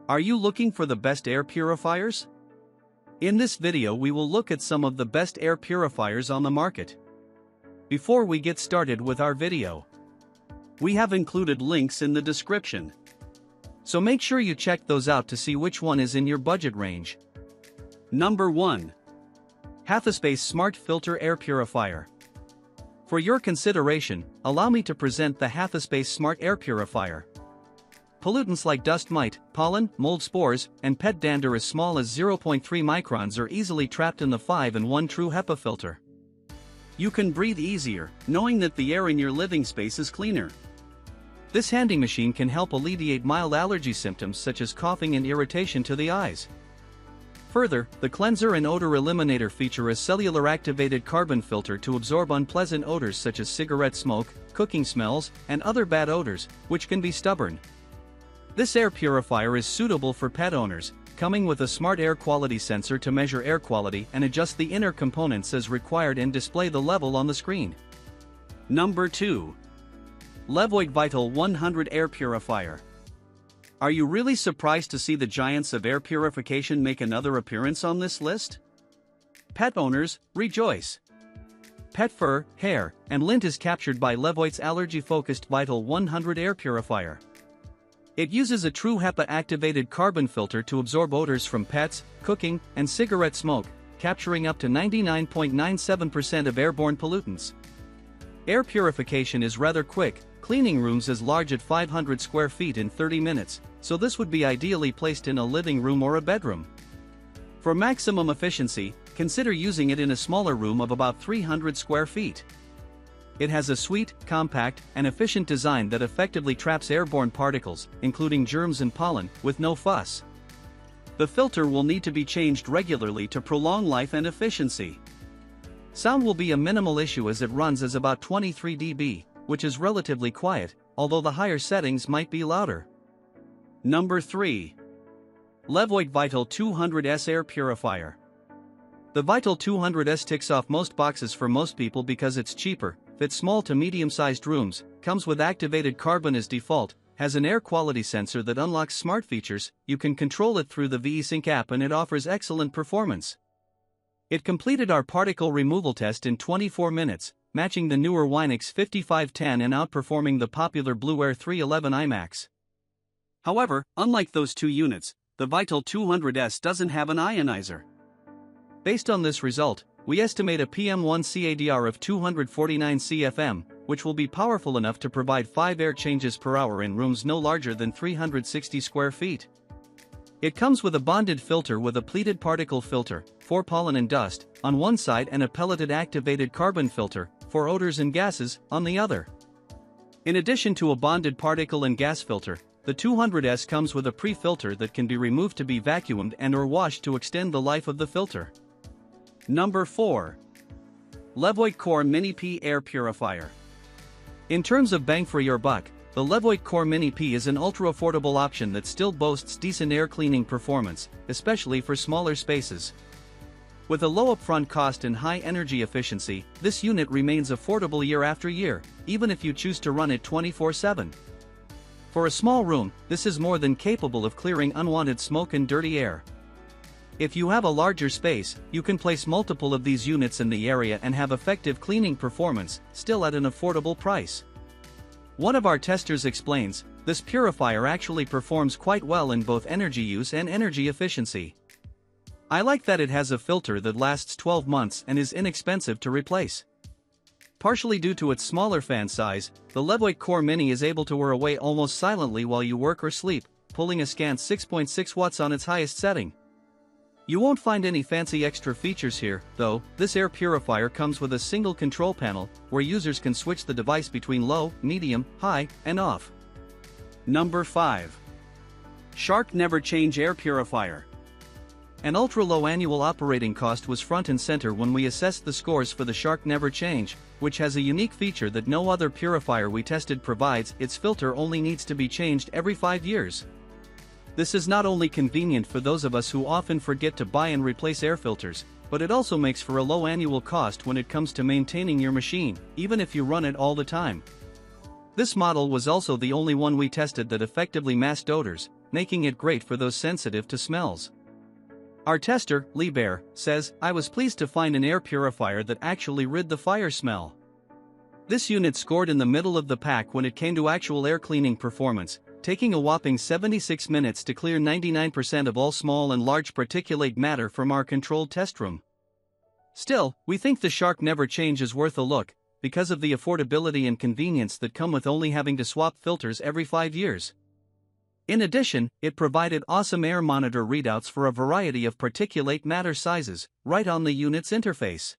Are you looking for the best air purifiers? In this video we will look at some of the best air purifiers on the market. Before we get started with our video, we have included links in the description. So make sure you check those out to see which one is in your budget range. Number 1. Hathaspace Smart Filter Air Purifier. For your consideration, allow me to present the Hathaspace Smart Air Purifier. Pollutants like dust mite, pollen, mold spores, and pet dander as small as 0.3 microns are easily trapped in the 5-in-1 True HEPA filter. You can breathe easier, knowing that the air in your living space is cleaner. This handy machine can help alleviate mild allergy symptoms such as coughing and irritation to the eyes. Further, the cleanser and odor eliminator feature a cellular activated carbon filter to absorb unpleasant odors such as cigarette smoke, cooking smells, and other bad odors, which can be stubborn. This air purifier is suitable for pet owners, coming with a smart air quality sensor to measure air quality and adjust the inner components as required and display the level on the screen. Number 2. Levoit Vital 100 Air Purifier. Are you really surprised to see the giants of air purification make another appearance on this list? Pet owners, rejoice! Pet fur, hair, and lint is captured by Levoit's allergy-focused Vital 100 Air Purifier. It uses a True HEPA activated carbon filter to absorb odors from pets, cooking, and cigarette smoke, capturing up to 99.97% of airborne pollutants. Air purification is rather quick, cleaning rooms as large as 500 square feet in 30 minutes, so this would be ideally placed in a living room or a bedroom. For maximum efficiency, consider using it in a smaller room of about 300 square feet. It has a sweet, compact, and efficient design that effectively traps airborne particles, including germs and pollen, with no fuss. The filter will need to be changed regularly to prolong life and efficiency. Sound will be a minimal issue as it runs as about 23 dB, which is relatively quiet, although the higher settings might be louder. Number 3. Levoit Vital 200S Air Purifier. The Vital 200S ticks off most boxes for most people because it's cheaper, fits small to medium-sized rooms, comes with activated carbon as default, has an air quality sensor that unlocks smart features, you can control it through the VeSync app, and it offers excellent performance. It completed our particle removal test in 24 minutes, matching the newer Winex 5510 and outperforming the popular Blue Air 311 IMAX. However, unlike those two units, the Vital 200S doesn't have an ionizer. Based on this result, we estimate a PM1 CADR of 249 CFM, which will be powerful enough to provide 5 air changes per hour in rooms no larger than 360 square feet. It comes with a bonded filter with a pleated particle filter, for pollen and dust, on one side and a pelleted activated carbon filter, for odors and gases, on the other. In addition to a bonded particle and gas filter, the 200S comes with a pre-filter that can be removed to be vacuumed and/or washed to extend the life of the filter. Number 4. Levoit Core Mini P Air Purifier. In terms of bang for your buck, the Levoit Core Mini P is an ultra-affordable option that still boasts decent air cleaning performance, especially for smaller spaces. With a low upfront cost and high energy efficiency, this unit remains affordable year after year, even if you choose to run it 24/7. For a small room, this is more than capable of clearing unwanted smoke and dirty air. If you have a larger space, you can place multiple of these units in the area and have effective cleaning performance, still at an affordable price. One of our testers explains, this purifier actually performs quite well in both energy use and energy efficiency. I like that it has a filter that lasts 12 months and is inexpensive to replace. Partially due to its smaller fan size, the Levoit Core Mini is able to whir away almost silently while you work or sleep, pulling a scant 6.6 watts on its highest setting. You won't find any fancy extra features here, though. This air purifier comes with a single control panel, where users can switch the device between low, medium, high, and off. Number 5. Shark NeverChange Air Purifier. An ultra-low annual operating cost was front and center when we assessed the scores for the Shark NeverChange, which has a unique feature that no other purifier we tested provides. Its filter only needs to be changed every 5 years. This is not only convenient for those of us who often forget to buy and replace air filters, but it also makes for a low annual cost when it comes to maintaining your machine, even if you run it all the time. This model was also the only one we tested that effectively masked odors, making it great for those sensitive to smells. Our tester, Levoit, says, "I was pleased to find an air purifier that actually rid the fire smell." This unit scored in the middle of the pack when it came to actual air cleaning performance, taking a whopping 76 minutes to clear 99% of all small and large particulate matter from our controlled test room. Still, we think the Shark NeverChange is worth a look, because of the affordability and convenience that come with only having to swap filters every 5 years. In addition, it provided awesome air monitor readouts for a variety of particulate matter sizes, right on the unit's interface.